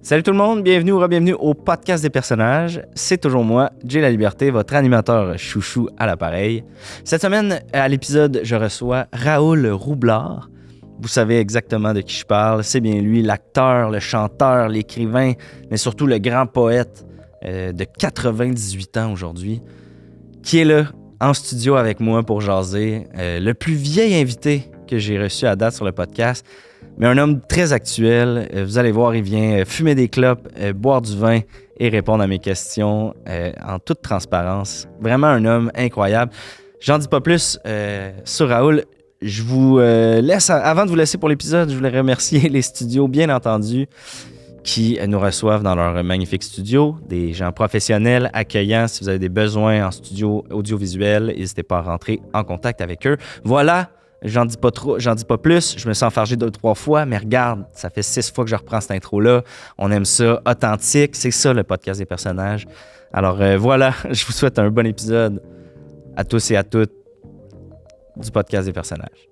Salut tout le monde, bienvenue ou re-bienvenue au podcast des personnages. C'est toujours moi, Jay La Liberté, votre animateur chouchou à l'appareil. Cette semaine, à l'épisode, je reçois Raoul Roublard. Vous savez exactement de qui je parle. C'est bien lui, l'acteur, le chanteur, l'écrivain, mais surtout le grand poète de 98 ans aujourd'hui, qui est là, en studio avec moi pour jaser. Le plus vieil invité que j'ai reçu à date sur le podcast, mais un homme très actuel. Vous allez voir, il vient fumer des clopes, boire du vin et répondre à mes questions en toute transparence. Vraiment un homme incroyable. J'en dis pas plus sur Raoul. Je vous laisse, avant de vous laisser pour l'épisode, je voulais remercier les studios, bien entendu, qui nous reçoivent dans leur magnifique studio. Des gens professionnels, accueillants. Si vous avez des besoins en studio audiovisuel, n'hésitez pas à rentrer en contact avec eux. Voilà. J'en dis pas trop, j'en dis pas plus. Je me suis enfargé 2-3 fois, mais regarde, ça fait 6 fois que je reprends cette intro-là. On aime ça, authentique. C'est ça, le podcast des personnages. Alors voilà, je vous souhaite un bon épisode à tous et à toutes du podcast des personnages.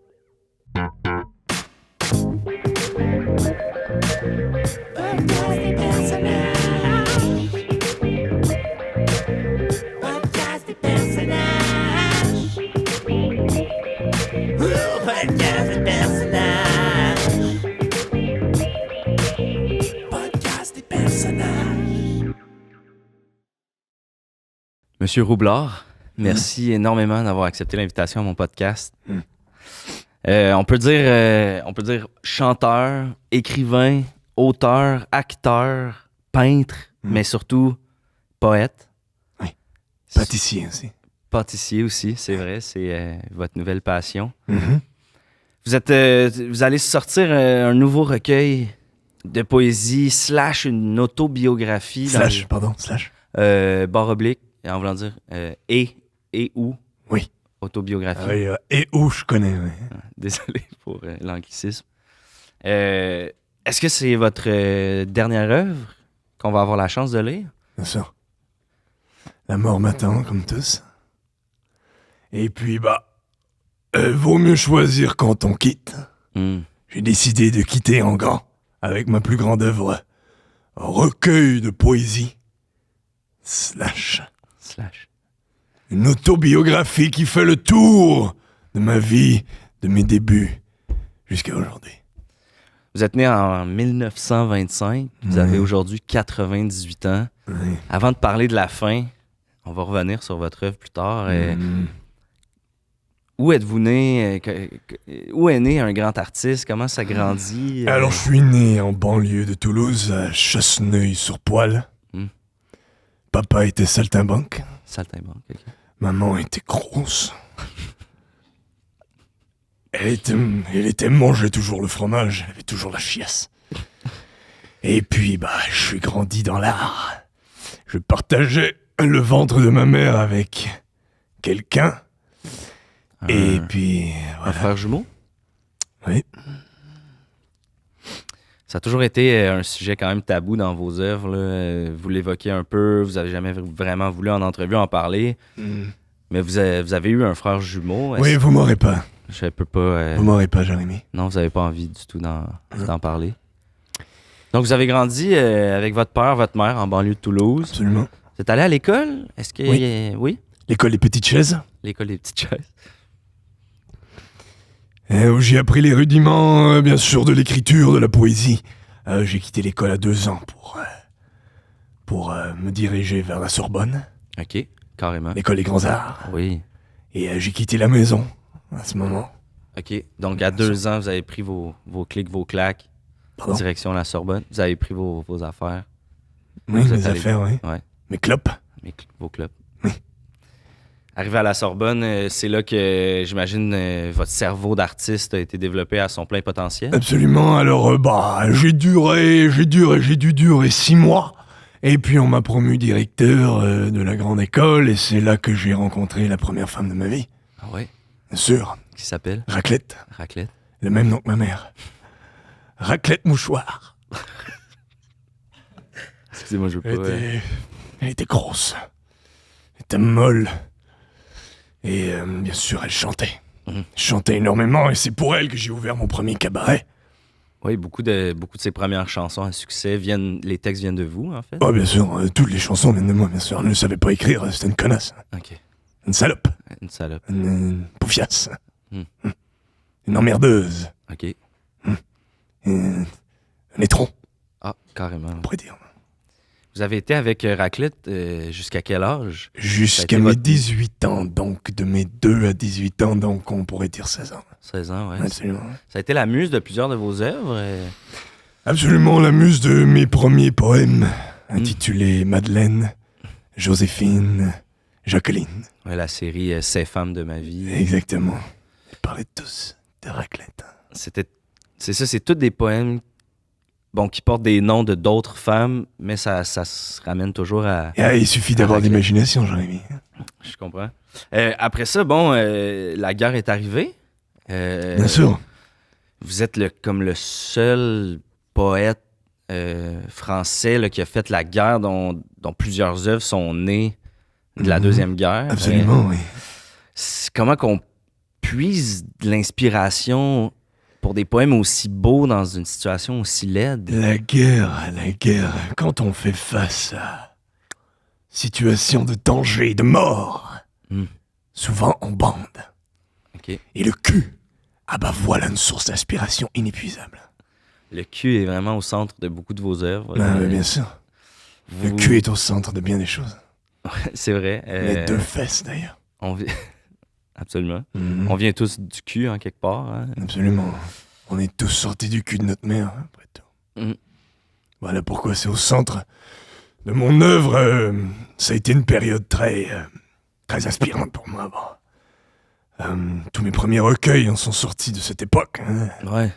Monsieur Roublard, merci énormément d'avoir accepté l'invitation à mon podcast. On peut dire chanteur, écrivain, auteur, acteur, peintre, mais surtout poète. Oui. Pâtissier aussi. Pâtissier aussi, c'est vrai, c'est votre nouvelle passion. Mm-hmm. Vous allez sortir un nouveau recueil de poésie / une autobiographie. Slash. Barre oblique, en voulant dire et ou. Oui. Autobiographie. Ah oui, et où je connais, oui. Désolé pour l'anglicisme. Est-ce que c'est votre dernière œuvre qu'on va avoir la chance de lire? Bien sûr. La mort m'attend, comme tous. Et puis, vaut mieux choisir quand on quitte. J'ai décidé de quitter en grand, avec ma plus grande œuvre, recueil de poésie, / une autobiographie qui fait le tour de ma vie, de mes débuts, jusqu'à aujourd'hui. Vous êtes né en 1925, vous avez aujourd'hui 98 ans. Oui. Avant de parler de la fin, on va revenir sur votre œuvre plus tard. Où êtes-vous né? Où est né un grand artiste? Comment ça grandit? Alors, je suis né en banlieue de Toulouse, à Chasseneuil-sur-Poil. Papa était saltimbanque. Saltimbanque, ok. Maman était grosse. Elle mangeait toujours le fromage, elle avait toujours la chiasse. Et puis, je suis grandi dans l'art. Je partageais le ventre de ma mère avec quelqu'un. Et puis, voilà. Un frère jumeau? Oui. Ça a toujours été un sujet quand même tabou dans vos œuvres, là. Vous l'évoquez un peu, vous avez jamais vraiment voulu en entrevue en parler. Mais vous avez eu un frère jumeau. Oui, vous m'aurez pas. Je peux pas... Vous m'aurez pas, Jérémy. Non, vous n'avez pas envie du tout d'en parler. Donc, vous avez grandi avec votre père, votre mère en banlieue de Toulouse. Absolument. Vous êtes allé à l'école? Est-ce que... Oui. Oui? L'école des petites chaises. L'école des petites chaises. Où j'ai appris les rudiments, bien sûr, de l'écriture, de la poésie. J'ai quitté l'école à 2 ans pour me diriger vers la Sorbonne. OK, carrément. L'école des grands arts. Oui. Et j'ai quitté la maison à ce moment. OK, donc à 2 ans, vous avez pris vos clics, vos claques, Pardon? direction la Sorbonne. Vous avez pris vos affaires. Oui, Vous êtes mes allé- affaires, oui. Ouais, Mes clopes. vos clubs. Oui. Arrivé à la Sorbonne, c'est là que, j'imagine, votre cerveau d'artiste a été développé à son plein potentiel. Absolument. Alors, j'ai dû durer 6 mois. Et puis, on m'a promu directeur de la grande école. Et c'est là que j'ai rencontré la première femme de ma vie. Ah ouais? Bien sûr. Qui s'appelle? Raclette. Raclette. Le même nom que ma mère. Raclette Mouchoir. Excusez-moi, je veux pas... Elle était grosse. Elle était molle. Et bien sûr, elle chantait. Elle chantait énormément et c'est pour elle que j'ai ouvert mon premier cabaret. Oui, beaucoup de ses premières chansons à succès les textes viennent de vous, en fait. Oh, bien sûr, toutes les chansons viennent de moi, bien sûr. Elle ne savait pas écrire, c'était une connasse. OK. Une salope. Une salope. Une poufiasse. Hmm. Une emmerdeuse. OK. Un étron, Ah, carrément. on pourrait dire. Vous avez été avec Raclette jusqu'à quel âge? Jusqu'à été mes votre- 18 ans, donc de mes 2 à 18 ans, donc on pourrait dire 16 ans. 16 ans, ouais. Absolument. Ça a été la muse de plusieurs de vos œuvres. Absolument la muse de mes premiers poèmes, intitulés Madeleine, Joséphine, Jacqueline. Ouais, la série Ces femmes de ma vie. Exactement. Ils parlaient tous de raclette. C'est ça, c'est tous des poèmes qui portent des noms de d'autres femmes, mais ça se ramène toujours à... Il suffit d'avoir de raclette. l'imagination, Jérémy. Je comprends. Après ça, la guerre est arrivée. Bien sûr. Vous êtes comme le seul poète français là, qui a fait la guerre dont plusieurs œuvres sont nées de la Deuxième Guerre. Absolument, oui. Comment qu'on puise de l'inspiration pour des poèmes aussi beaux dans une situation aussi laide? La guerre, quand on fait face à situation de danger, de mort, souvent on bande. OK. Et le cul, voilà une source d'inspiration inépuisable. Le cul est vraiment au centre de beaucoup de vos œuvres. Mais bien sûr. Le cul est au centre de bien des choses. C'est vrai. Les deux fesses, d'ailleurs. Absolument. Mhm. On vient tous du cul, en quelque part. Hein? Absolument. On est tous sortis du cul de notre mère, hein, après tout. Mhm. Voilà pourquoi c'est au centre de mon œuvre. Ça a été une période très inspirante pour moi. Bon. Tous mes premiers recueils en sont sortis de cette époque. Hein. Ouais.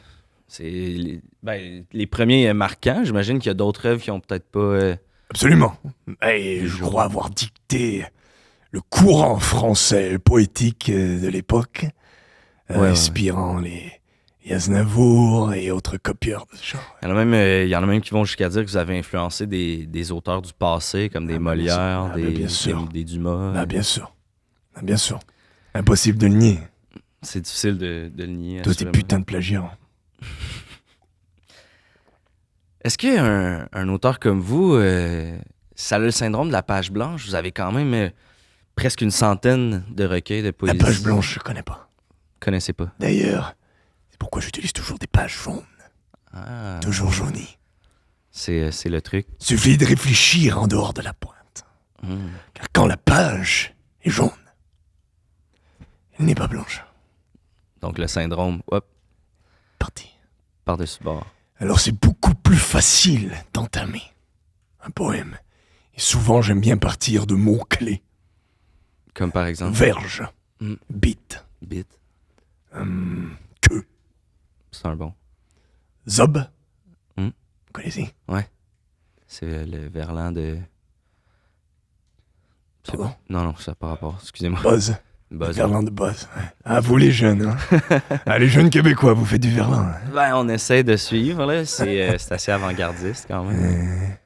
C'est les premiers marquants. J'imagine qu'il y a d'autres œuvres qui ont peut-être pas... Absolument. Et je crois avoir dicté le courant français poétique de l'époque, inspirant les Aznavour et autres copieurs de ce genre. Il y en a même qui vont jusqu'à dire que vous avez influencé des auteurs du passé, comme des Molière, des Dumas. Bien sûr. Bien sûr. Impossible de le nier. C'est difficile de le nier. Toi, tes putains de plagiat. Est-ce qu'un auteur comme vous, ça a le syndrome de la page blanche? Vous avez quand même presque une centaine de recueils de poésie. La page blanche, je connais pas. Connaissez pas. D'ailleurs, c'est pourquoi j'utilise toujours des pages jaunes. Ah, Toujours jaunies. c'est le truc. Suffit de réfléchir en dehors de la pointe. Car quand la page est jaune, elle n'est pas blanche. Donc le syndrome, hop, Parti. par-dessus bord. Alors c'est beaucoup plus facile d'entamer un poème. Et souvent, j'aime bien partir de mots-clés. Comme par exemple... Verge, Mm. bite, Bit. queue, C'est un bon. zob. Mm. Vous connaissez? C'est le verlan de... Pardon? Non, ça n'a pas rapport. Excusez-moi. Buzz. Buzz. Verlan de buzz. Ouais. Ah, vous les jeunes, hein? Les jeunes Québécois, vous faites du verlan. Hein? On essaie de suivre, là. C'est assez avant-gardiste, quand même.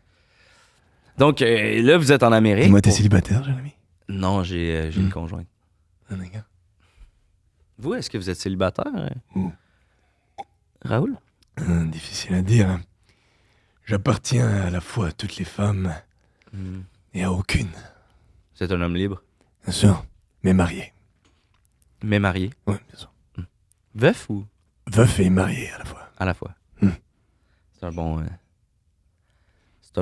Donc, là, vous êtes en Amérique. Moi, t'es célibataire, Jérémy? Non, j'ai une conjointe. Ah, d'accord. Vous, est-ce que vous êtes célibataire? Mm. Raoul? Difficile à dire. J'appartiens à la fois à toutes les femmes et à aucune. Vous êtes un homme libre, Bien sûr, mais marié. mais marié. Oui, bien sûr. Veuf ou Veuf et marié à la fois. à la fois? Mm. C'est un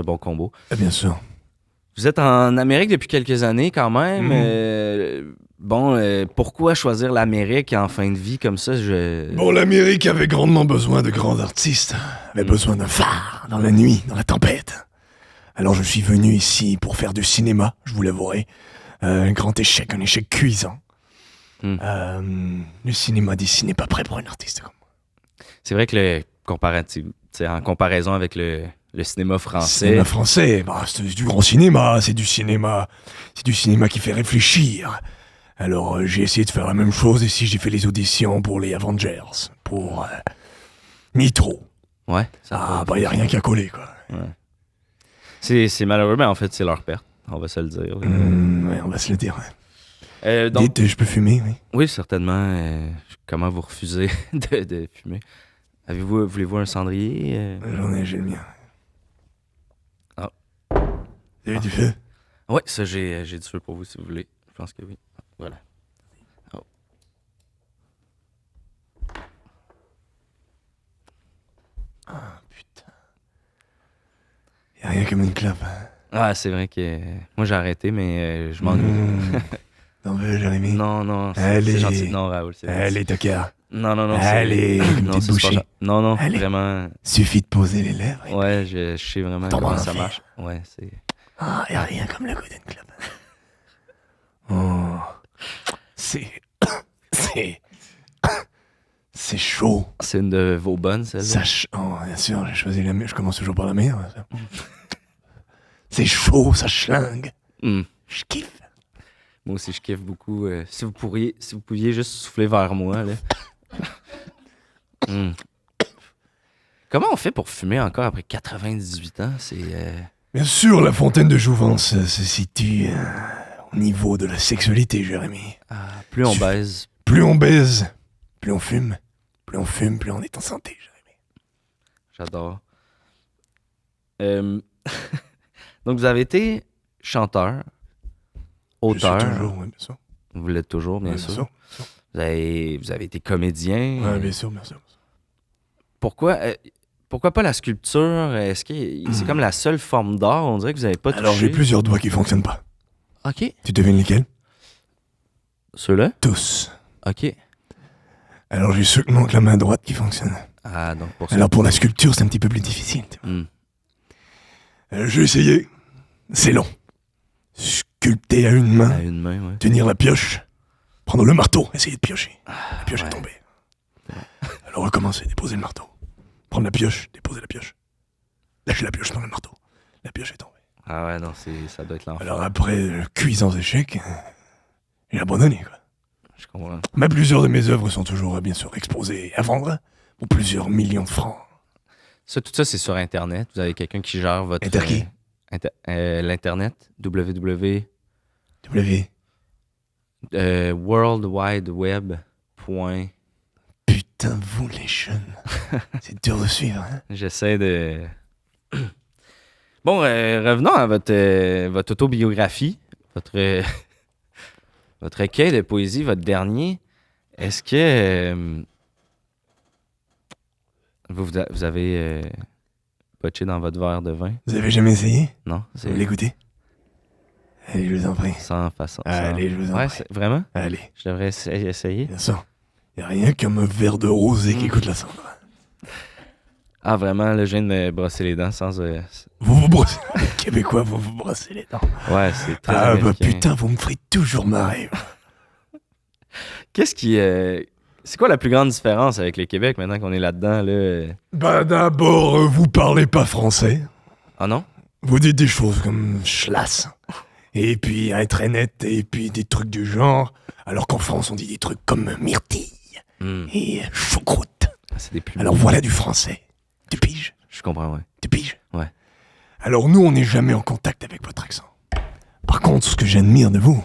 bon combo. Ah, bien sûr. Vous êtes en Amérique depuis quelques années quand même. Pourquoi choisir l'Amérique en fin de vie comme ça? Bon, l'Amérique avait grandement besoin de grands artistes. Avait besoin d'un phare dans la nuit, dans la tempête. Alors je suis venu ici pour faire du cinéma, je vous l'avouerai. Un grand échec, un échec cuisant. Le cinéma d'ici n'est pas prêt pour un artiste comme moi. C'est vrai que en comparaison avec le cinéma français... Le cinéma français, c'est du grand cinéma, c'est du cinéma qui fait réfléchir. Alors j'ai essayé de faire la même chose ici, j'ai fait les auditions pour les Avengers, pour Nitro. Ouais. Y a rien qu'à coller, quoi. Ouais. C'est malheureux, mais en fait, c'est leur perte. On va se le dire. Ouais, on va se le dire, ouais. Donc, Dites, je peux fumer, oui. oui, certainement. Comment vous refusez de fumer? Voulez-vous un cendrier? J'ai le mien. Ah. Vous avez du feu? Oui, ça, j'ai du feu pour vous si vous voulez. Je pense que oui. Voilà. Oh. Ah, putain. Y'a rien comme une clope. Hein. Ah, c'est vrai que moi, j'ai arrêté, mais je m'ennuie. T'en veux, Jérémy? Non, Allez. c'est gentil. Non, Raoul, c'est gentil. Allez, tocard. Non, Allez, non, t'es c'est bouché. pas... Non, Allez. vraiment. Suffit de poser les lèvres. Ouais, je sais vraiment T'en comment vas en ça faire. marche. Ouais, c'est... Ah, y'a rien comme le goût d'une clope. Oh. C'est chaud. C'est une de vos bonnes, celle-là? Oh, bien sûr, j'ai choisi la meilleure. Je commence toujours par la meilleure. Ça. C'est chaud, ça schlingue. Je kiffe. Moi aussi, je kiffe beaucoup. Si vous pouviez juste souffler vers moi, là. Comment on fait pour fumer encore après 98 ans? C'est... Bien sûr, la fontaine de jouvence se situe au niveau de la sexualité, Jérémy. plus on baise... Plus on baise, plus on fume. Plus on fume, plus on est en santé, Jérémy. J'adore. Donc, vous avez été chanteur, auteur. Je suis toujours, oui, bien sûr. Vous l'êtes toujours, bien Ouais, sûr. Vous avez été comédien. Ouais, bien sûr, bien sûr. Pourquoi pas la sculpture? Est-ce que c'est comme la seule forme d'art? On dirait que vous n'avez pas touché. Alors, j'ai plusieurs doigts qui fonctionnent pas. OK. Tu devines lesquels? Ceux-là? Tous. OK. Alors, j'ai ceux qui manquent la main droite qui fonctionne. Ah, donc pour ça. Alors, pour la sculpture, c'est un petit peu plus difficile. J'ai essayé. C'est long. Sculpter à une main. À une main, ouais. Tenir la pioche. Prendre le marteau. Essayer de piocher. La pioche est tombée. Alors, recommencer. Déposer le marteau. Prendre la pioche. Déposer la pioche. Lâcher la pioche dans le marteau. La pioche est tombée. Ah ouais, non, ça doit être l'enfer. Alors, après cuisance échec, j'ai abandonné, quoi. Je comprends. Mais plusieurs de mes œuvres sont toujours, bien sûr, exposées à vendre pour plusieurs millions de francs. Tout ça, c'est sur Internet. Vous avez quelqu'un qui gère votre... Qui? L'Internet. W. World Wide Web. Putain, vous les jeunes. C'est dur de suivre, hein? J'essaie de... Bon, revenons à votre autobiographie. Votre recueil de poésie, votre dernier. Est-ce que... Vous avez botché dans votre verre de vin? Vous avez jamais essayé? Non? Vous voulez goûter? Allez, je vous en prie. Sans façon. Allez, je vous en prie. Vraiment? Allez. Je devrais essayer? Bien sûr. Y a rien comme un verre de rosé qui coûte la cendre. Ah, vraiment, là, je viens de me brosser les dents sans... Vous vous brossez... Les Québécois, vous vous brossez les dents. Ouais, c'est très Ah, bah américain. putain, vous me ferez toujours marrer. Qu'est-ce qui... C'est quoi la plus grande différence avec le Québec maintenant qu'on est là-dedans, là? Bah d'abord, vous parlez pas français. Ah non? Vous dites des choses comme schlass. Et puis être net, et puis des trucs du genre. Alors qu'en France, on dit des trucs comme myrtille et choucroute. C'est des plus... Alors voilà du français. Tu piges? Je comprends, ouais. Tu piges? Ouais. Alors nous, on n'est jamais en contact avec votre accent. Par contre, ce que j'admire de vous,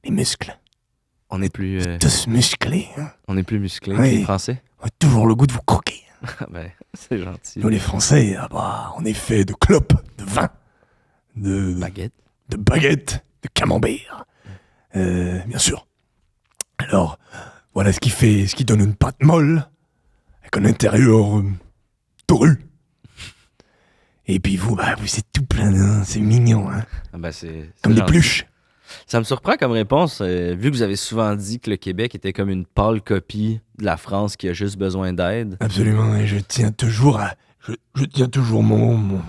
les muscles. On est plus... Tous musclés. Hein? On est plus musclés Oui. que les Français? On a toujours le goût de vous croquer. Ben, c'est gentil. Nous, les Français, on est fait de clopes, de vin, de Baguette. de baguettes, de camembert. Bien sûr. Alors, voilà ce qui donne une pâte molle, avec un intérieur torru. Et puis vous, vous êtes tout plein, hein, c'est mignon, hein. Ah ben, c'est Comme des gentil. pluches. Ça me surprend comme réponse, vu que vous avez souvent dit que le Québec était comme une pâle copie de la France qui a juste besoin d'aide. Absolument, et je tiens toujours mon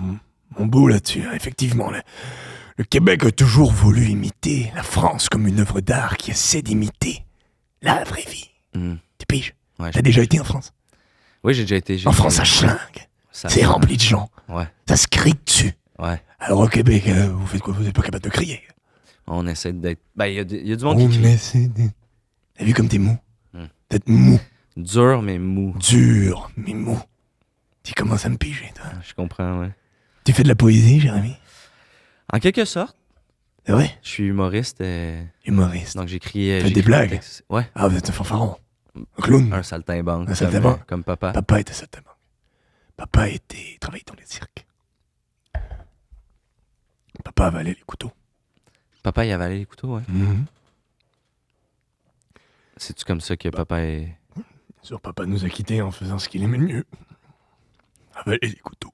bout là-dessus. Hein. Effectivement, le Québec a toujours voulu imiter la France comme une œuvre d'art qui essaie d'imiter la vraie vie. Tu piges? Ouais, T'as déjà été en France? Oui, j'ai déjà été. En France, ça schlingue. C'est rempli de gens. Ouais. Ça se crie dessus. Ouais. Alors au Québec, vous faites quoi? Vous n'êtes pas capable de crier. On essaie d'être... Ben, il y a du monde qui crie. essaie de... T'as vu comme t'es mou? Peut-être mou. Dur, mais mou. Dur, mais mou. Tu commences à me piger, toi. Je comprends, ouais. Tu fais de la poésie, Jérémy? En quelque sorte, C'est vrai? je suis humoriste. Humoriste. Donc j'écris... Faites j'écris des blagues? textes. Ouais. Ah, vous êtes un fanfaron. Un clown. Un saltimbanque. Un saltimbanque. Comme papa. Papa était saltimbanque. Papa travaillait dans les cirques. Papa avalait les couteaux. Papa, il avalait les couteaux, ouais. Mhm. C'est-tu comme ça que papa est... Bien sûr, papa nous a quittés en faisant ce qu'il aimait le mieux. Avaler les couteaux.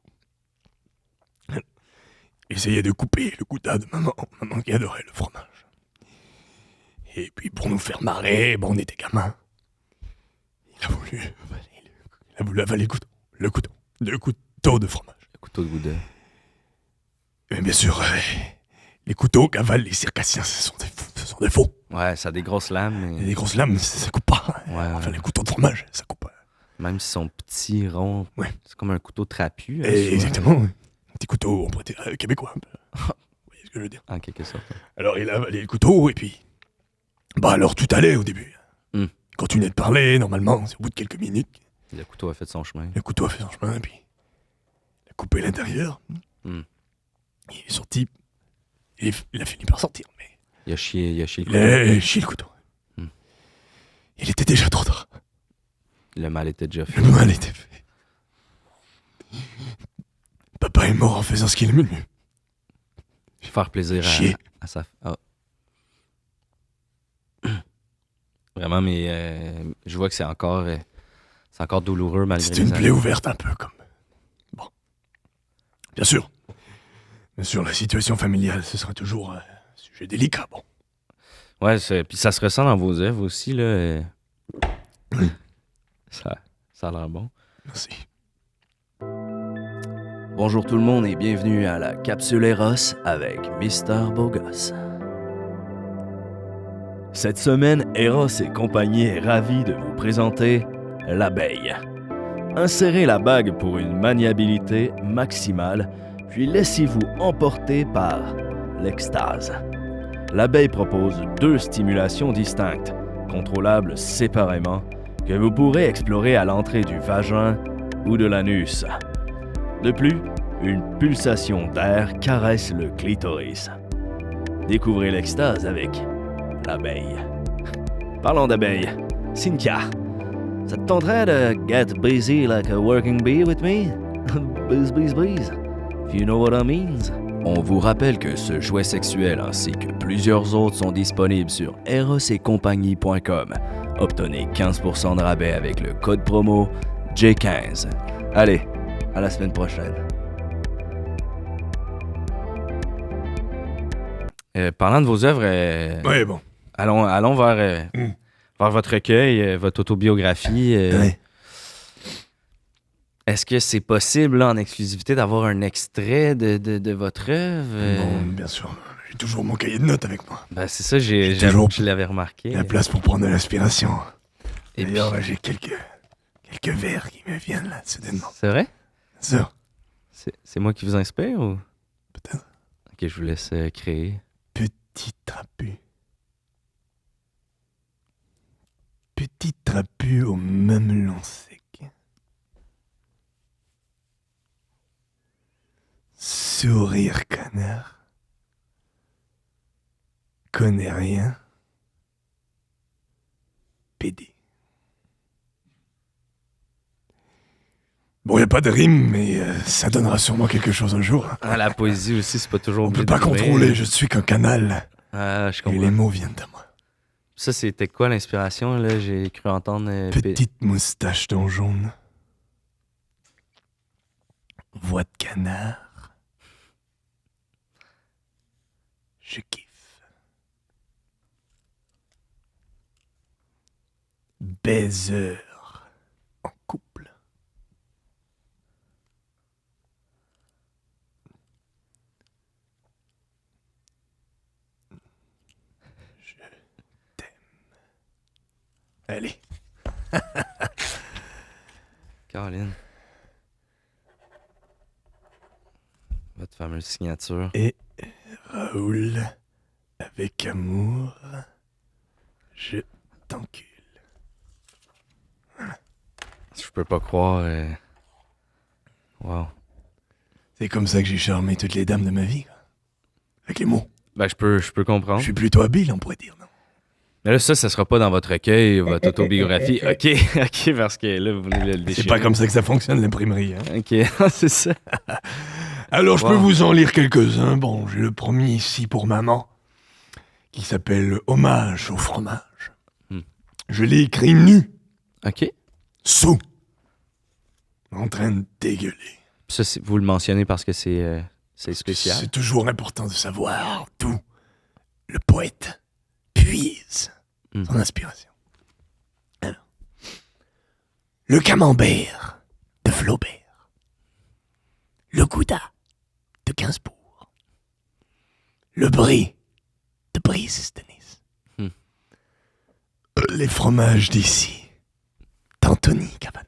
Essayait de couper le gouda de maman. Maman qui adorait le fromage. Et puis pour nous faire marrer, bon, on était gamins. Il a voulu avaler le couteau de fromage. Le couteau de gouda. Mais bien sûr, les couteaux qu'avalent les circassiens, ce sont des faux. Ouais, ça a des grosses lames, mais... Il y a des grosses lames, ça coupe pas. Ouais, Enfin, ouais. les couteaux de fromage, ça coupe pas. Même s'ils sont petits, ronds. Ouais. C'est comme un couteau trapu. Hein, Et souvent. exactement, oui. Un petit couteau, on pourrait dire québécois un peu. Vous voyez ce que je veux dire? En quelque sorte. Alors il a avalé le couteau, et puis... Bah alors tout allait au début. Hmm. Il continuait de parler, normalement, c'est au bout de quelques minutes. Le couteau a fait son chemin. Le couteau a fait son chemin, et puis... Il a coupé l'intérieur. Hmm. Il est sorti. Il a fini par sortir, mais... Il a chié le Il couteau. a chié le couteau. Hmm. Il était déjà trop tard. Le mal était déjà fait. Le mal était fait. Papa est mort en faisant ce qu'il aimait le mieux. Faire plaisir Chier. à sa... Ah. Vraiment, mais je vois que c'est encore douloureux malgré C'est les une années. plaie ouverte un peu comme... Bon. Bien sûr. Bien sûr, la situation familiale, ce sera toujours un sujet délicat, bon. Ouais, puis ça se ressent dans vos œuvres aussi, là. Ça a l'air bon. Merci. Bonjour tout le monde et bienvenue à la Capsule Eros avec Mister Bogos. Cette semaine, Eros et compagnie est ravi de vous présenter l'abeille. Insérez la bague pour une maniabilité maximale, puis laissez-vous emporter par l'extase. L'abeille propose 2 stimulations distinctes, contrôlables séparément, que vous pourrez explorer à l'entrée du vagin ou de l'anus. De plus, une pulsation d'air caresse le clitoris. Découvrez l'extase avec l'abeille. Parlons d'abeille. Cynthia, ça te tenterait de get busy like a working bee with me? Buzz, buzz, buzz. If you know what I mean. On vous rappelle que ce jouet sexuel ainsi que plusieurs autres sont disponibles sur erosetcompagnie.com. Obtenez 15% de rabais avec le code promo J15. Allez, à la semaine prochaine. Parlant de vos œuvres, Ouais, bon. allons vers votre recueil, votre autobiographie. Ouais. Est-ce que c'est possible, là, en exclusivité, d'avoir un extrait de votre œuvre? Bon, bien sûr. J'ai toujours mon cahier de notes avec moi. Ben, c'est ça, J'ai toujours je l'avais remarqué. La place pour prendre de l'inspiration. Et D'ailleurs, puis- j'ai quelques vers qui me viennent là, soudainement. C'est vrai? Bien sûr. C'est moi qui vous inspire ou? Peut-être. Ok, je vous laisse créer. Petit trapu. Petit trapu au mamelon sec. Sourire canard. Connais rien. PD. Bon, y a pas de rime, mais ça donnera sûrement quelque chose un jour. Ah, la poésie aussi, c'est pas toujours On peut obligé pas de rire. contrôler, je suis qu'un canal. Ah, je Et comprends. les mots viennent de moi. Ça, c'était quoi l'inspiration, là? J'ai cru entendre... Petite moustache dans jaune. Voix de canard. Je kiffe. Baiseur en couple. Je t'aime. Allez. Caroline. Votre fameuse signature. Et Raoul, avec amour, je t'encule. Je peux pas croire... Wow. C'est comme ça que j'ai charmé toutes les dames de ma vie. Quoi. Avec les mots. Ben, je peux comprendre. Je suis plutôt habile, on pourrait dire, non? Mais là, ça sera pas dans votre recueil, votre autobiographie. OK, OK, parce que là, vous voulez le déchirer. C'est pas comme ça que ça fonctionne, l'imprimerie. Hein? OK, c'est ça. Alors, je peux vous en lire quelques-uns. Bon, j'ai le premier ici pour maman, qui s'appelle « Hommage au fromage ». Je l'ai écrit nu, OK. sous, en train de dégueuler. Ça, vous le mentionnez parce que c'est spécial. C'est toujours important de savoir d'où le poète puise son inspiration. Alors, le camembert de Flaubert, le gouda de Gainsbourg, le brie de Brice de Nice, les fromages d'ici d'Anthony Cavana.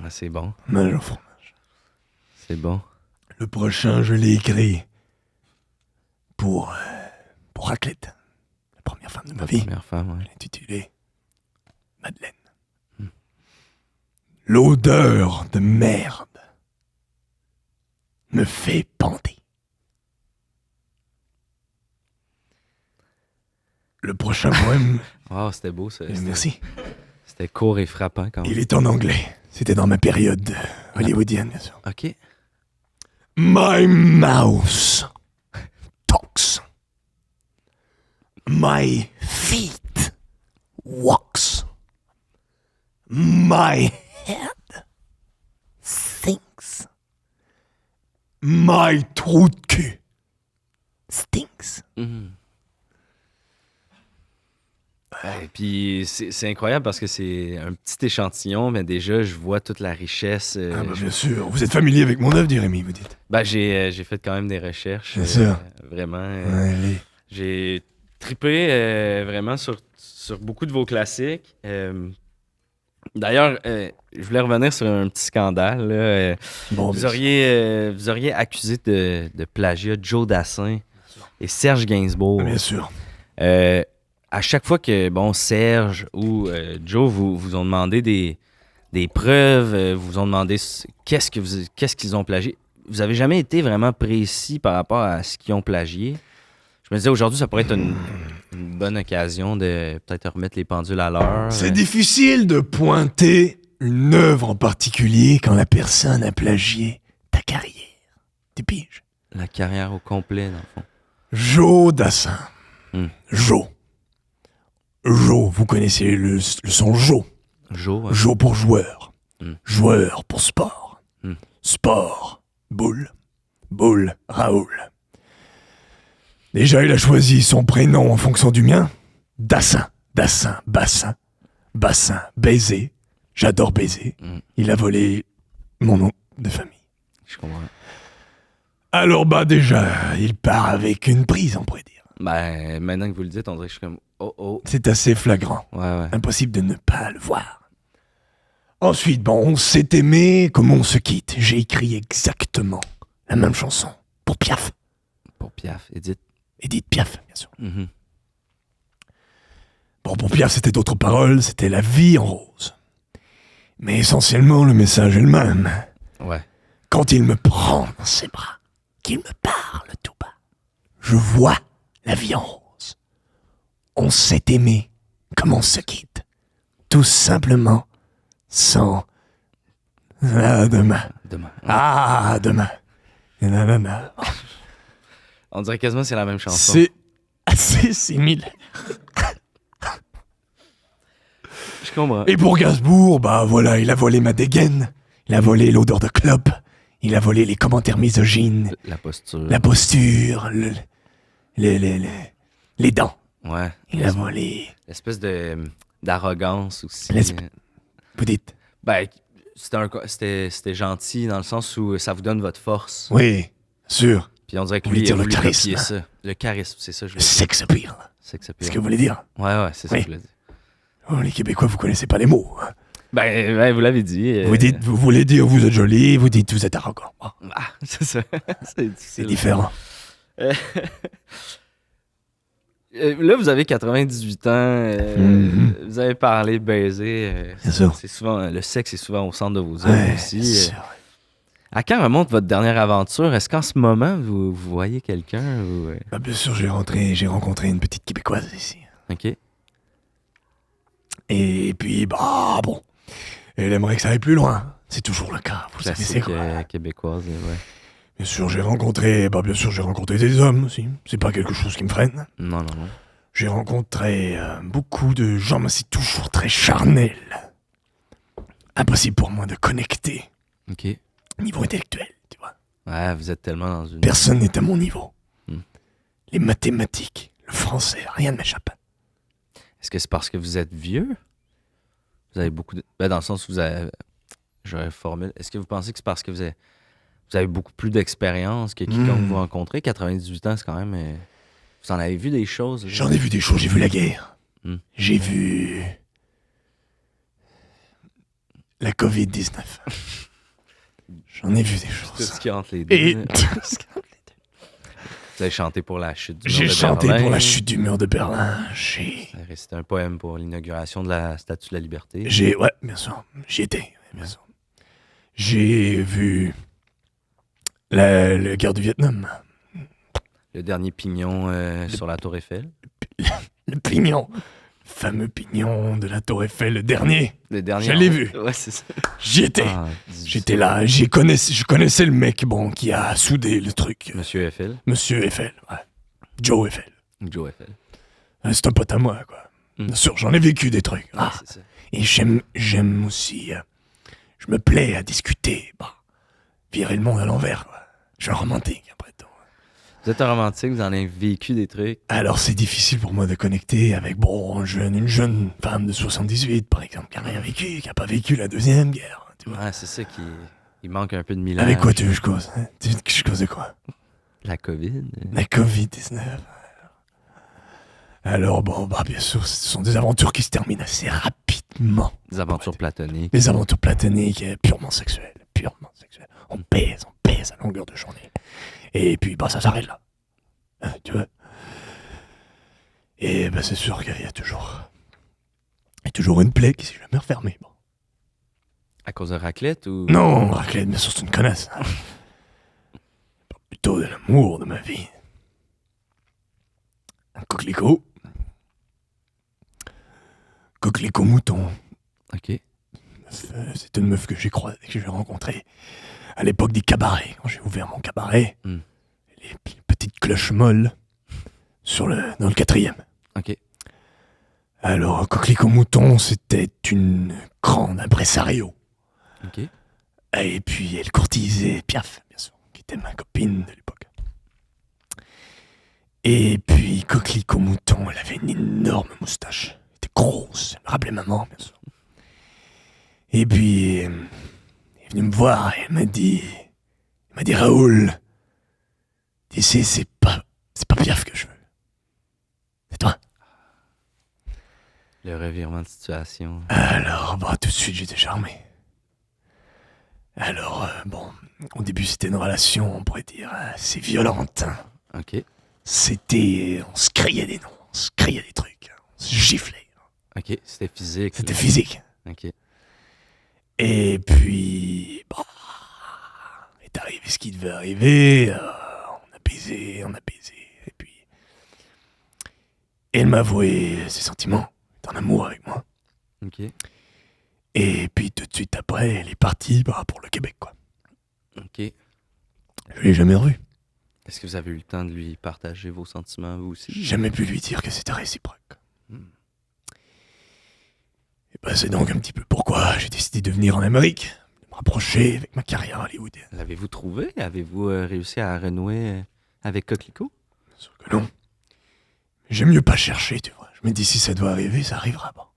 Ah, c'est bon. Hommage au fromage. C'est bon. Le prochain, je l'ai écrit pour Raclette, la première femme de ma vie. Première femme, ouais. Je l'ai intitulé Madeleine. L'odeur de merde me fait bander. Le prochain poème... Oh, c'était beau, ça. Merci. C'était court et frappant, quand même. Il est en anglais. C'était dans ma période hollywoodienne, bien sûr. OK. My mouth talks. My feet walks. My head thinks. My trou de cul stinks. Et puis c'est incroyable parce que c'est un petit échantillon, mais déjà, je vois toute la richesse. Bien sûr. Vous êtes familier avec mon œuvre, Jérémy, vous dites? J'ai fait quand même des recherches. Bien sûr. Vraiment. Allez. J'ai trippé vraiment sur beaucoup de vos classiques. D'ailleurs, je voulais revenir sur un petit scandale. Là. Vous auriez accusé de plagiat Joe Dassin et Serge Gainsbourg. Bien sûr. À chaque fois que Serge ou Joe vous ont demandé des preuves, vous ont demandé qu'est-ce qu'ils ont plagié, vous avez jamais été vraiment précis par rapport à ce qu'ils ont plagié. Je me disais, aujourd'hui, ça pourrait être une bonne occasion de peut-être remettre les pendules à l'heure. C'est difficile de pointer une œuvre en particulier quand la personne a plagié ta carrière. Tu piges? La carrière au complet, dans le fond. Joe Dassin. Joe. Jo, vous connaissez le son Jo. Jo, ouais. Jo pour joueur. Joueur pour sport. Sport, boule. Boule, Raoul. Déjà, il a choisi son prénom en fonction du mien. Dassin, Dassin, Bassin. Bassin, baiser. J'adore baiser. Il a volé mon nom de famille. Je comprends. Alors déjà, il part avec une prise, on pourrait dire. Maintenant que vous le dites, on dirait que je suis comme... Oh. C'est assez flagrant. Ouais. Impossible de ne pas le voir. Ensuite, on s'est aimé comme on se quitte. J'ai écrit exactement la même chanson. Pour Piaf. Pour Piaf, Edith Piaf, bien sûr. Pour Piaf, c'était d'autres paroles. C'était la vie en rose. Mais essentiellement, le message est le même. Ouais. Quand il me prend dans ses bras, qu'il me parle tout bas, je vois la vie en rose. On s'est aimé comme on se quitte. Tout simplement, sans... demain. Demain. Nanana. On dirait quasiment que c'est la même chanson. C'est assez similaire. Je comprends. Et pour Gainsbourg, voilà, il a volé ma dégaine. Il a volé l'odeur de clope. Il a volé les commentaires misogynes. La posture. La posture. Les dents. Ouais. Il a volé... L'espèce d'arrogance aussi. Vous dites? C'était gentil dans le sens où ça vous donne votre force. Oui, sûr. Puis on dirait que Vous lui, voulez il a dire voulu le charisme. copier ça. Le charisme, c'est ça. Le sex appeal. Sex appeal. C'est ce que vous voulez dire? Ouais, c'est ça Oui. que je voulais dire. Oh, les Québécois, vous connaissez pas les mots. Vous l'avez dit. Vous voulez dire vous êtes joli, vous dites vous êtes arrogant. C'est ça. C'est différent. Là, vous avez 98 ans. Vous avez parlé, baiser. Bien sûr. C'est souvent, le sexe est souvent au centre de vos œuvres aussi. C'est vrai. À quand remonte votre dernière aventure? Est-ce qu'en ce moment, vous voyez quelqu'un? Ou... Bah, bien sûr, j'ai rencontré une petite Québécoise ici. OK. Et puis, bah, bon, elle aimerait que ça aille plus loin. C'est toujours le cas, vous savez, c'est Classique quoi. québécoise, ouais. Bien sûr, j'ai rencontré des hommes aussi. C'est pas quelque chose qui me freine. Non. J'ai rencontré beaucoup de gens, mais c'est toujours très charnel. Impossible pour moi de connecter OK. niveau intellectuel, tu vois. Ouais, vous êtes tellement dans une... Personne n'est à mon niveau. Hmm. Les mathématiques, le français, rien ne m'échappe. Est-ce que c'est parce que vous êtes vieux? Vous avez beaucoup de... Ben, dans le sens où vous avez... J'aurais formule. Est-ce que vous pensez que c'est parce que vous avez beaucoup plus d'expérience que quiconque vous rencontrez? 98 ans, c'est quand même... Vous en avez vu des choses? J'en ai vu des choses, j'ai vu la guerre. Hmm. J'ai vu... la Covid-19. J'en ai vu des choses. Tout ce qui est entre les deux. Et Vous avez chanté pour la chute du mur j'ai de chanté Berlin. pour la chute du mur de Berlin. Vous avez récité un poème pour l'inauguration de la Statue de la Liberté. Ouais, bien sûr. J'y étais, bien sûr. J'ai vu la guerre du Vietnam. Le dernier pignon sur la Tour Eiffel. Le pignon. Le fameux pignon de la Tour Eiffel, le dernier. Le dernier. Je l'ai vu. Ouais, c'est ça. J'y étais. Ah, J'étais là. Je connaissais le mec, bon, qui a soudé le truc. Monsieur Eiffel. Monsieur Eiffel, ouais. Joe Eiffel. Joe Eiffel. C'est un pote à moi, quoi. Bien sûr, j'en ai vécu des trucs. Ah, c'est ça. Et j'aime aussi... je me plais à discuter. Bah, virer le monde à l'envers, quoi. Je suis un romantique, après tout. Vous êtes un romantique, vous en avez vécu des trucs. Alors, c'est difficile pour moi de connecter avec, bon, une jeune femme de 78, par exemple, qui n'a rien vécu, qui n'a pas vécu la Deuxième Guerre, tu vois. Ouais, c'est ça qui... Il manque un peu de millage. Avec quoi tu veux que je cause, hein? Tu veux que je cause de quoi? La COVID. La Covid-19. Alors, bon, bah, bien sûr, ce sont des aventures qui se terminent assez rapidement. Des aventures platoniques. Des aventures platoniques purement sexuelles. On pèse à longueur de journée. Et puis, bah, ça s'arrête là. Tu vois. Et bah, c'est sûr qu'il y a toujours... Il y a toujours une plaie qui s'est jamais refermée. Bon. À cause de raclette ou... Non, raclette, bien sûr, c'est une connasse. Je parle plutôt de l'amour de ma vie. Un coquelicot. Coquelicot mouton. OK. C'est une meuf que j'ai rencontrée à l'époque des cabarets, quand j'ai ouvert mon cabaret. Les petites cloches molles dans le 4e. OK. Alors, Coquelicot Mouton, c'était une grande impresario. OK. Et puis, elle courtisait Piaf, bien sûr, qui était ma copine de l'époque. Et puis, Coquelicot Mouton, elle avait une énorme moustache. Elle était grosse, elle me rappelait maman, bien sûr. Et puis, elle est venue me voir et elle m'a dit, Raoul, tu sais, c'est pas Piaf que je veux. C'est toi. Le revirement de situation. Alors, bah, tout de suite, j'étais charmé. Alors, bon, au début, c'était une relation, on pourrait dire, assez violente. OK. On se criait des noms, on se criait des trucs, on se giflait. OK, c'était physique. C'était physique. OK. Et puis, bah, est arrivé ce qui devait arriver, on a baisé, et puis... Elle m'a avoué ses sentiments, elle est en amour avec moi. OK. Et puis tout de suite après, elle est partie pour le Québec, quoi. OK. Je l'ai jamais revue. Est-ce que vous avez eu le temps de lui partager vos sentiments, vous aussi? J'ai jamais pu lui dire que c'était réciproque. Et bah, c'est donc un petit peu pourquoi j'ai décidé de venir en Amérique, de me rapprocher avec ma carrière hollywoodienne. L'avez-vous trouvé? Avez-vous réussi à renouer avec Coquelicot? Bien sûr que non. J'aime mieux pas chercher, tu vois. Je me dis, si ça doit arriver, ça arrivera pas.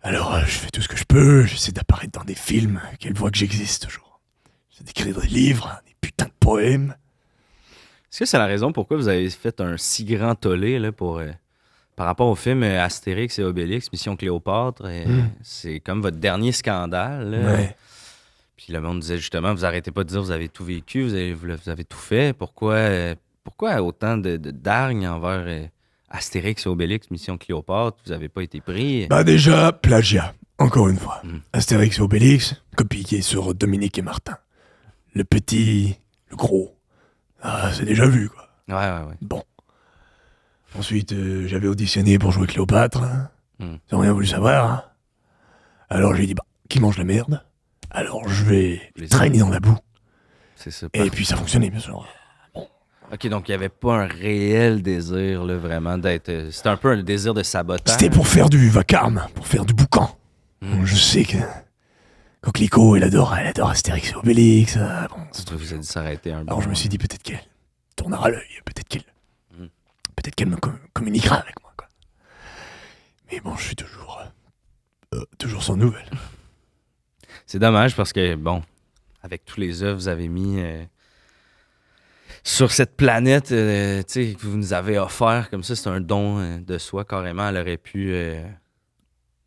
Alors, je fais tout ce que je peux, j'essaie d'apparaître dans des films, qu'elle voit que j'existe toujours. J'essaie d'écrire des livres, des putains de poèmes. Est-ce que c'est la raison pourquoi vous avez fait un si grand tollé là, par rapport au film Astérix et Obélix, Mission Cléopâtre? C'est comme votre dernier scandale. Là. Ouais. Puis le monde disait justement, vous arrêtez pas de dire vous avez tout vécu, vous avez tout fait. Pourquoi autant d'hargne envers Astérix et Obélix, Mission Cléopâtre? Vous avez pas été pris? Bah déjà, plagiat, encore une fois. Astérix et Obélix, copié sur Dominique et Martin. le petit, le gros. Ah, c'est déjà vu, quoi. Ouais. Bon. Ensuite, j'avais auditionné pour jouer Cléopâtre. Ils n'ont rien voulu savoir. Alors j'ai dit, qui mange la merde? Alors je vais traîner dans la boue. C'est ça. Et puis ça fonctionnait, bien sûr. Ok, donc il n'y avait pas un réel désir, là, vraiment, d'être... C'était un peu un désir de sabotage. C'était pour faire du vacarme, pour faire du boucan. Je sais que Coquelicot, elle adore Astérix et Obélix. Vous vous avez dit s'arrêter un peu. Alors je me suis dit, peut-être qu'elle tournera l'œil, peut-être qu'elle me communiquera avec moi, quoi. Mais bon, je suis toujours sans nouvelles. C'est dommage parce que, bon, avec tous les œuvres que vous avez mis sur cette planète, tu sais, que vous nous avez offert, comme ça, c'est un don de soi, carrément. Elle aurait pu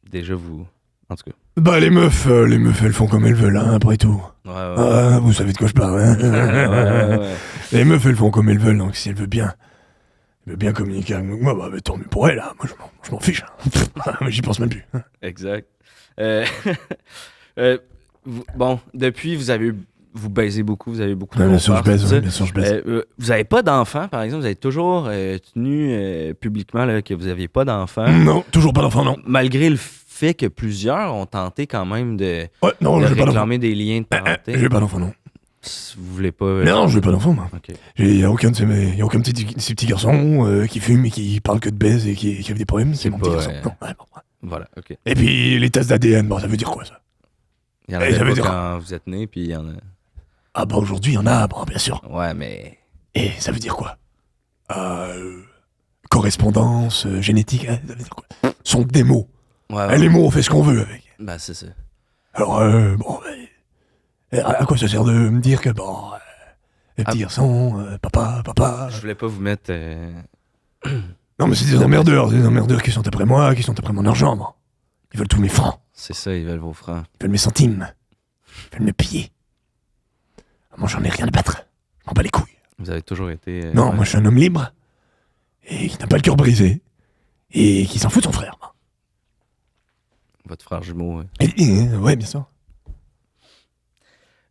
déjà vous... En tout cas. Bah, les meufs, elles font comme elles veulent, hein, après tout. Ouais. Ah, vous savez de quoi je parle, hein. Ouais. Les meufs, elles font comme elles veulent, donc si elle veut bien communiquer avec moi, bah, tant mieux pour elle, hein. Moi, je m'en fiche. Hein. J'y pense même plus. Exact. Bon, depuis, vous baisez beaucoup, vous avez beaucoup de Bien sûr, confrères, bien sûr, je baise. vous n'avez pas d'enfants, par exemple? Vous avez toujours tenu publiquement là, que vous n'aviez pas d'enfants? Non, toujours pas d'enfant, non. Malgré le fait que plusieurs ont tenté quand même de j'ai pas d'enfant. réclamer des liens de parenté. J'ai pas d'enfant, non. Vous voulez pas... Non, je veux pas d'enfant, moi. Ok. Il y a aucun de ces petits garçons qui fument et qui parlent que de baise et qui ont des problèmes. C'est mon petit garçon. Non, bon. Voilà, ok. Et puis, les tests d'ADN, ça veut dire quoi, ça? Il y en avait pas quand vous êtes né, puis il y en a... Ah bah aujourd'hui, il y en a, bien sûr. Ouais, mais... Et ça veut dire quoi? Correspondance, génétique, ça veut dire quoi? Sont que des mots. Ouais. Les mots, on fait ce qu'on veut avec. Bah, c'est ça. Alors, à quoi ça sert de me dire que, les petits garçons, papa... Je voulais pas vous mettre... Non, mais c'est des emmerdeurs qui sont après moi, qui sont après mon argent, moi. Ils veulent tous mes francs. C'est ça, ils veulent vos francs. Ils veulent mes centimes. Ils veulent me piller. Moi, j'en ai rien à battre. Je m'en bats les couilles. Vous avez toujours été... Non, moi, je suis un homme libre. Et qui n'a pas le cœur brisé. Et qui s'en fout de son frère, moi. Votre frère jumeau. Ouais, bien sûr.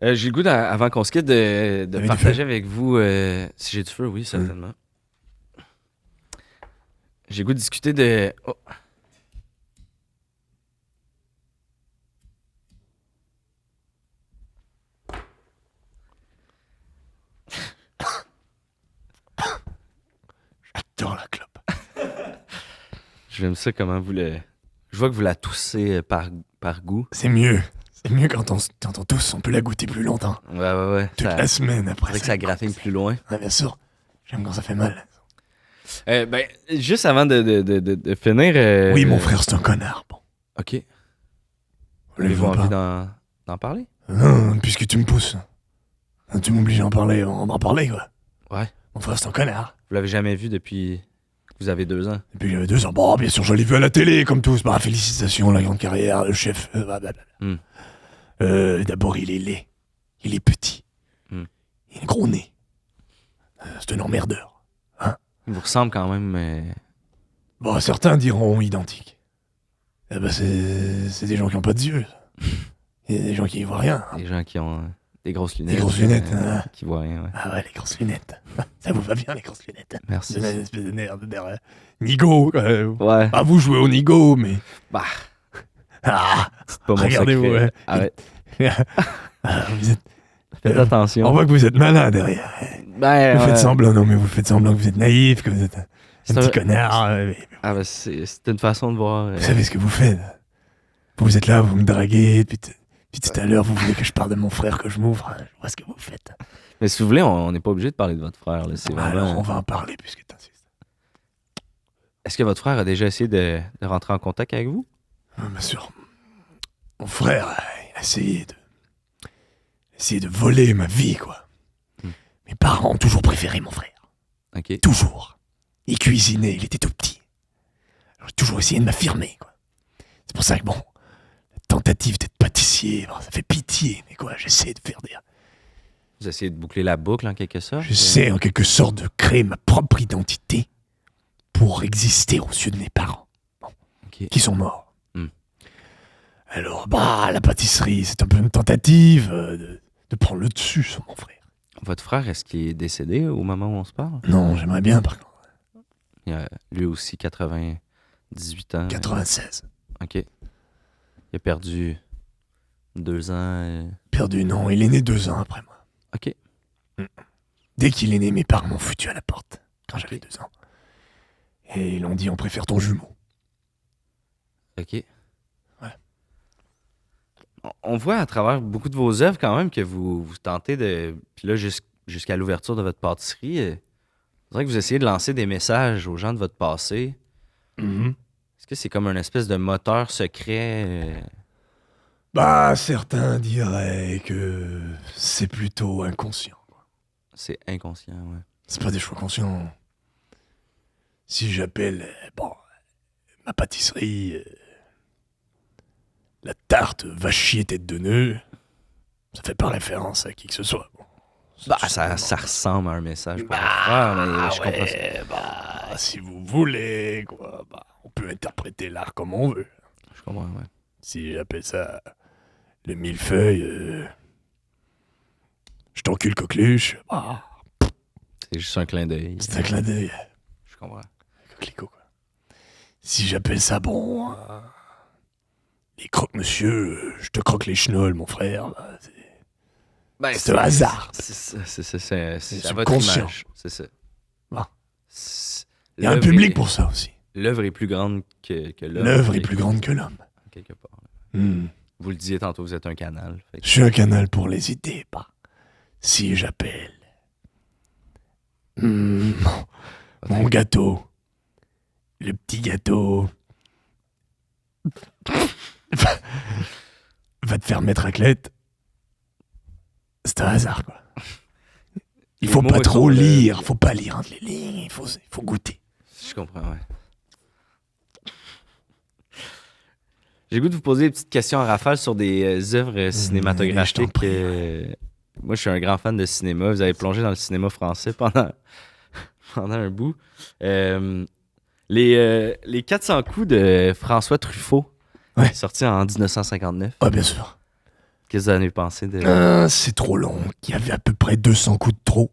J'ai le goût, avant qu'on se quitte, de partager avec vous... si j'ai du feu, oui, certainement. J'ai le goût de discuter de... Oh. J'adore la clope. J'aime ça comment vous le... Je vois que vous la toussez par goût. C'est mieux. C'est mieux quand on tousse, on peut la goûter plus longtemps. Ouais. Toute la semaine après. C'est vrai que ça graffine plus loin. Ouais, bien sûr. J'aime quand ça fait mal. Juste avant de finir... Oui, mon frère, c'est un connard. Bon. OK. Avez-vous Avez-vous envie d'en parler? Non, puisque tu me pousses. Tu m'obliges à en parler, on va en parler, quoi. Ouais. Mon frère, c'est un connard. Vous l'avez jamais vu depuis que vous avez 2 ans? Depuis j'avais 2 ans. Bon, bien sûr, je l'ai vu à la télé, comme tous. Félicitations, la grande carrière, le chef. D'abord, il est laid. Il est petit. Il a un gros nez. C'est un emmerdeur. Hein? Il vous ressemble quand même. Bon, certains diront identique. Eh ben, c'est des gens qui n'ont pas de yeux. Il y a des gens qui y voient rien. Des gens qui ont des grosses lunettes. Des grosses lunettes, hein. Qui voient rien, ouais. Ah ouais, les grosses lunettes. Ça vous va bien, les grosses lunettes. Merci. Une espèce de nerf, Nigo, quoi. Ouais. Ah, vous jouez au Nigo, mais... Bah. Ah, C'est pas mon regardez-vous, secret. ouais. Arrête. Vous êtes... Faites attention. On voit que vous êtes malin derrière. Ben, Vous faites semblant, non, mais vous faites semblant que vous êtes naïf, que vous êtes un petit connard. Ah, ben, c'est une façon de voir. Vous savez ce que vous faites. Vous êtes là, vous me draguez, puis tout à l'heure, vous voulez que je parle de mon frère, que je m'ouvre. Je vois ce que vous faites. Mais si vous voulez, on n'est pas obligé de parler de votre frère. Là. C'est vraiment... Alors, on va en parler, puisque t'insistes. Est-ce que votre frère a déjà essayé de rentrer en contact avec vous? Bien sûr. Mon frère, il a essayé de voler ma vie, quoi. Mes parents ont toujours préféré mon frère. OK. Toujours. Il cuisinait, il était tout petit. J'ai toujours essayé de m'affirmer, quoi. C'est pour ça que, bon, la tentative d'être pâtissier, ça fait pitié, mais quoi, j'essaie de faire des... Vous essayez de boucler la boucle, en quelque sorte? J'essaie, en quelque sorte, de créer ma propre identité pour exister aux yeux de mes parents, qui sont morts. Alors, la pâtisserie, c'est un peu une tentative de prendre le dessus sur mon frère. Votre frère, est-ce qu'il est décédé au moment où on se parle? Non, j'aimerais bien par contre. Il a lui aussi 98 ans. 96. OK. Il a perdu 2 ans. Perdu, non, il est né 2 ans après moi. OK. Dès qu'il est né, mes parents m'ont foutu à la porte, quand j'avais 2 ans. Et ils l'ont dit, on préfère ton jumeau. OK. Ouais. On voit à travers beaucoup de vos œuvres quand même que vous tentez de... Puis là, jusqu'à l'ouverture de votre pâtisserie, c'est vrai que vous essayez de lancer des messages aux gens de votre passé. Mhm. Est-ce que c'est comme un espèce de moteur secret? Bah, certains diraient que c'est plutôt inconscient. C'est inconscient, ouais. C'est pas des choix conscients. Si j'appelle, ma pâtisserie, la tarte va chier tête de nœud, ça fait pas référence à qui que ce soit. Bon, Bah, ça ressemble à un message pour votre frère, mais je comprends ça. si vous voulez, quoi, on peut interpréter l'art comme on veut. Je comprends, ouais. Si j'appelle ça le millefeuille, je t'encule coqueluche, C'est juste un clin d'œil. c'est un clin d'œil. Je comprends. Coquelicot, quoi. Si j'appelle ça les croque-monsieur, je te croque les chenolles, mon frère. C'est un hasard. C'est C'est à votre subconscient. image. C'est ça. Ah. C'est- Il y a un l'œuvre public est- pour ça aussi. L'œuvre est plus grande que l'homme. L'œuvre est plus grande que l'homme. Quelque part. Hmm. Vous le disiez tantôt, vous êtes un canal. Fait que- Je suis un canal pour les idées, Si j'appelle. Mon gâteau. Le petit gâteau. Va te faire mettre raclette. C'est un hasard, quoi. Il Les faut mots pas trop sont là. lire. Faut pas lire entre les lignes. Il faut goûter. Je comprends, ouais. J'ai le goût de vous poser des petites questions en rafale sur des œuvres cinématographiques. je t'en prie, Moi, je suis un grand fan de cinéma. Vous avez plongé dans le cinéma français pendant un bout. Les 400 coups de François Truffaut, Ouais. sorti en 1959. Ah, bien sûr. Qu'est-ce que vous en avez pensé de... C'est trop long. Il y avait à peu près 200 coups de trop.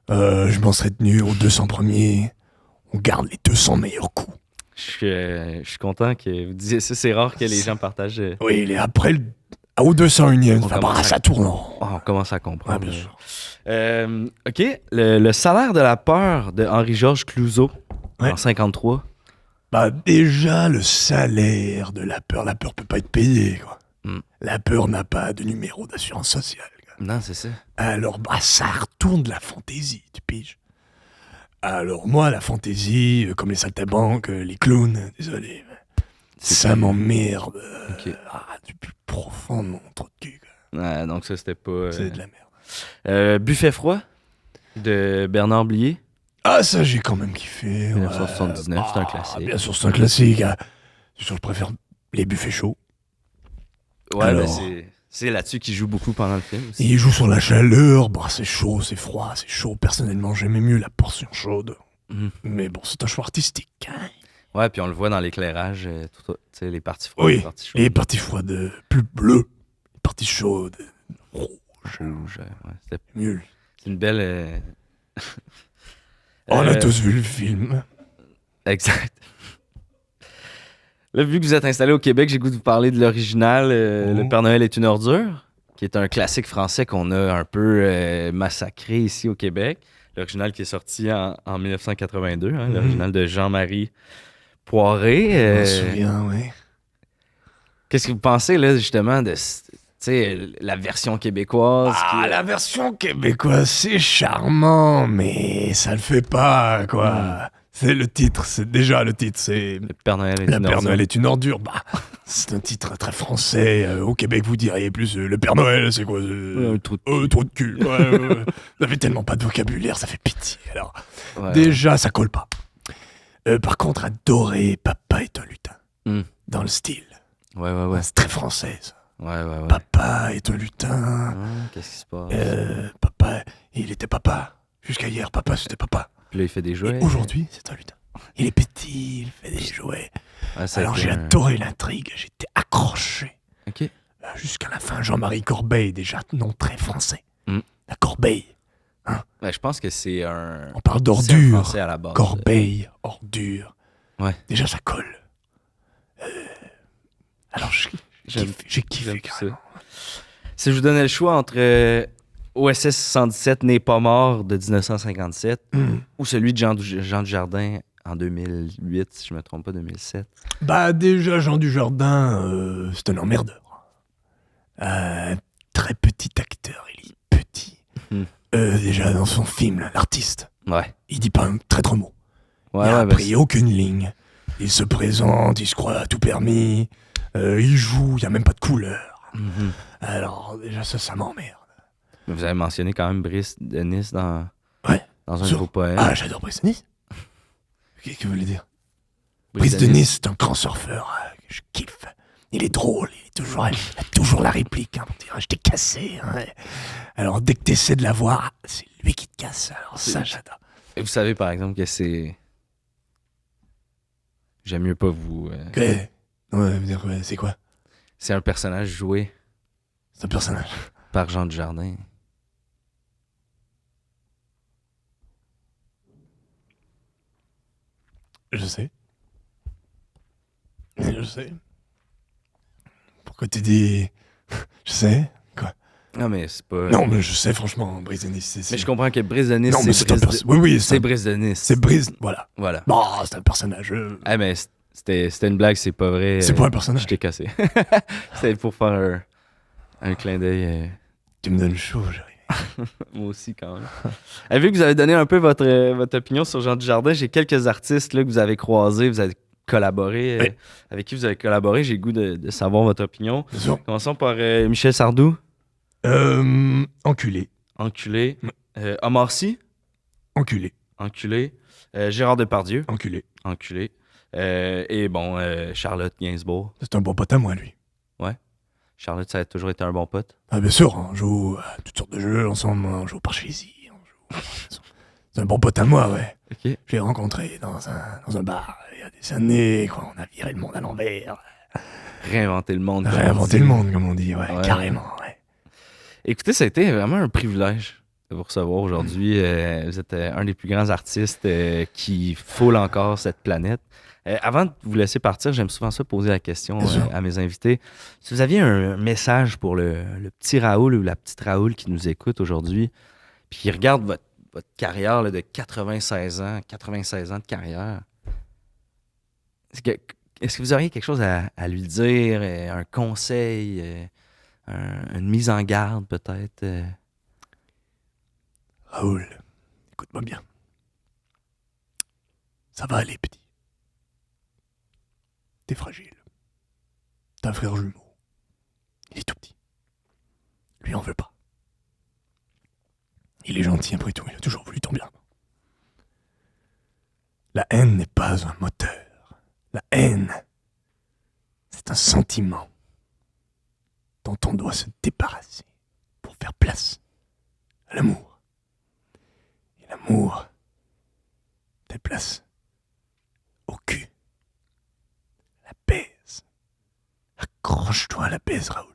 Je m'en serais tenu aux 200 premiers. On garde les 200 meilleurs coups. Je suis content que vous disiez ça. C'est rare que les gens partagent... Oui, il est après au 201e. On commence à- Ça tourne. on commence à comprendre. Ah, bien sûr. OK. Le salaire de la peur de Henri-Georges Clouzot Ouais. en 53. Déjà, le salaire de la peur peut pas être payé, quoi. Mm. La peur n'a pas de numéro d'assurance sociale, quoi. Non, c'est ça. Alors, ça retourne de la fantaisie, tu piges. Alors, moi, la fantaisie, comme les saltimbanques, les clowns, désolé, mais ça m'emmerde. OK. Du plus profond de mon trou de cul, quoi. Donc ça, c'était pas... C'est de la merde. Buffet froid de Bernard Blier. Ah, ça, j'ai quand même kiffé. 1979, c'est un classique. Bien sûr, c'est un classique. Je préfère les buffets chauds. Ouais, Alors- c'est là-dessus qu'il joue beaucoup pendant le film aussi. Il joue sur la chaleur. C'est chaud, c'est froid, c'est chaud. Personnellement, j'aimais mieux la portion chaude. Mhm. Mais bon, c'est un choix artistique. Ouais, puis on le voit dans l'éclairage, tu sais, les parties froides, Oui, les parties chaudes. les parties froides plus bleues. Les parties chaudes rouges. Rouge, ouais, Nul. c'est une belle... On a tous vu le film. Exact. Là, vu que vous êtes installé au Québec, j'ai le goût de vous parler de l'original Le Père Noël est une ordure, qui est un classique français qu'on a un peu massacré ici au Québec. L'original qui est sorti en 1982, l'original de Jean-Marie Poiré. Je me souviens, oui. Qu'est-ce que vous pensez, là, justement, de la version québécoise? La version québécoise, c'est charmant, mais ça le fait pas, quoi. C'est le titre, c'est déjà le titre, c'est... Le Père Noël est Le une Père ordure. Noël est une ordure. C'est un titre très français. Au Québec, vous diriez plus le Père Noël, c'est quoi Un trou de Trop de cul. Ouais. Vous avez tellement pas de vocabulaire, ça fait pitié. Alors, Ouais. déjà, ça colle pas. Par contre, adoré Papa est un lutin. Mm. Dans le style. Ouais. C'est très français, ça. Ouais. Papa est un lutin. Qu'est-ce qui se passe? Papa, il était papa. Jusqu'à hier, papa, c'était papa. Puis là, il fait des jouets. Et aujourd'hui, c'est un lutin. Il est petit, il fait des jouets. Ouais, ça a Alors été j'ai adoré l'intrigue, j'étais accroché. OK. Jusqu'à la fin, Jean-Marie Corbeil, déjà nom très français. Mm. La Corbeille. Ben, je pense que c'est un... On parle c'est un d'ordure. français à la base. Corbeille, ordure. Ouais. Déjà, ça colle. Alors, j'ai kiffé j'aime carrément. Si je vous donnais le choix entre OSS 117 N'est pas mort de 1957 ou celui de Jean Dujardin en 2008, si je me trompe pas, 2007. Bah, déjà, Jean Dujardin, c'est un emmerdeur. Très petit acteur, il est petit. Déjà, dans son film, là, l'artiste, Ouais. il dit pas un traître mot. Ouais, Il a ouais, appris aucune ligne. Il se présente, il se croit à tout permis. Il joue, il n'y a même pas de couleur. Alors, déjà, ça m'emmerde. Mais vous avez mentionné quand même Brice Denis dans un Sur- gros poème. Ah, j'adore Brice Denis. Qu'est-ce que vous voulez dire? Brice Denis, c'est un grand surfeur. Je kiffe. Il est drôle, il a toujours la réplique. Hein, pour dire, je t'ai cassé. Hein. Alors, dès que tu essaies de la voir, c'est lui qui te casse. Alors, ça, j'adore. Et vous savez, par exemple, que c'est... J'aime mieux pas vous... Ouais, c'est quoi? C'est un personnage joué C'est un personnage. par Jean Dujardin. Je sais. Je sais. Pourquoi tu dis... Je sais. Quoi? Non, mais c'est pas... Non, mais je sais, franchement, Brice Denis, Mais je comprends que Brice Denis, Non, mais c'est un Brice... personnage. Oui, c'est Brice Denis. C'est Brice... Voilà. Voilà. Bon, c'est un personnage. Ah, mais c'était une blague, c'est pas vrai. C'est pas un personnage. Je t'ai cassé. C'était pour faire un clin d'œil. Tu me donnes chaud, Jérémy. Moi aussi, quand même. Vu que vous avez donné un peu votre opinion sur Jean Dujardin, j'ai quelques artistes là, que vous avez croisés, vous avez collaboré, Oui. avec qui vous avez collaboré. J'ai le goût de savoir votre opinion. Bien sûr. Commençons par Michel Sardou, Enculé. enculé. Omar Sy, Enculé. enculé. Gérard Depardieu, Enculé. enculé. Et bon, Charlotte Gainsbourg. C'est un bon pote à moi, lui. Charlotte, ça a toujours été un bon pote. Ah, bien sûr, on joue à toutes sortes de jeux ensemble. On joue au Parchésie. C'est un bon pote à moi, ouais. OK. Je l'ai rencontré dans un bar il y a des années, quoi. On a viré le monde à l'envers. Réinventer le monde. comme on Réinventer dit. le monde, comme on dit, ouais, Ouais. carrément, ouais. Écoutez, ça a été vraiment un privilège de vous recevoir aujourd'hui. Vous êtes un des plus grands artistes qui foulent encore cette planète. Avant de vous laisser partir, j'aime souvent ça poser la question Bien sûr. à mes invités. Si vous aviez un message pour le petit Raoul ou la petite Raoul qui nous écoute aujourd'hui, puis qui regarde votre carrière là, de 96 ans de carrière, est-ce que vous auriez quelque chose à lui dire, un conseil, une mise en garde peut-être? Raoul, écoute-moi bien. Ça va aller, petit. T'es fragile. T'as un frère jumeau. Il est tout petit. Lui en veut pas. Il est gentil après tout, il a toujours voulu ton bien. La haine n'est pas un moteur. La haine, c'est un sentiment dont on doit se débarrasser pour faire place à l'amour. Et l'amour déplace au cul. La baise. Accroche-toi à la baise, Raoul.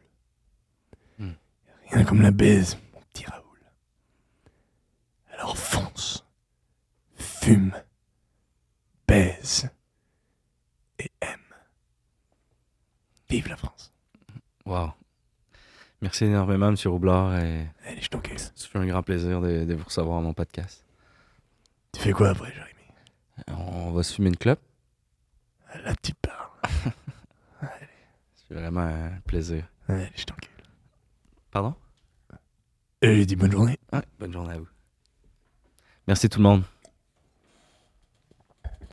Rien comme la baise, mon petit Raoul. Alors fonce, fume, baise et aime. Vive la France. Wow. Merci énormément, M. Roublard. Allez, je t'en cule. Ça fait un grand plaisir de vous recevoir à mon podcast. Tu fais quoi après, Jérémy? On va se fumer une clope. Là, tu pars. C'est vraiment un plaisir. Allez, je t'en cule. Pardon? J'ai dit bonne journée. Ouais, bonne journée à vous. Merci tout le monde.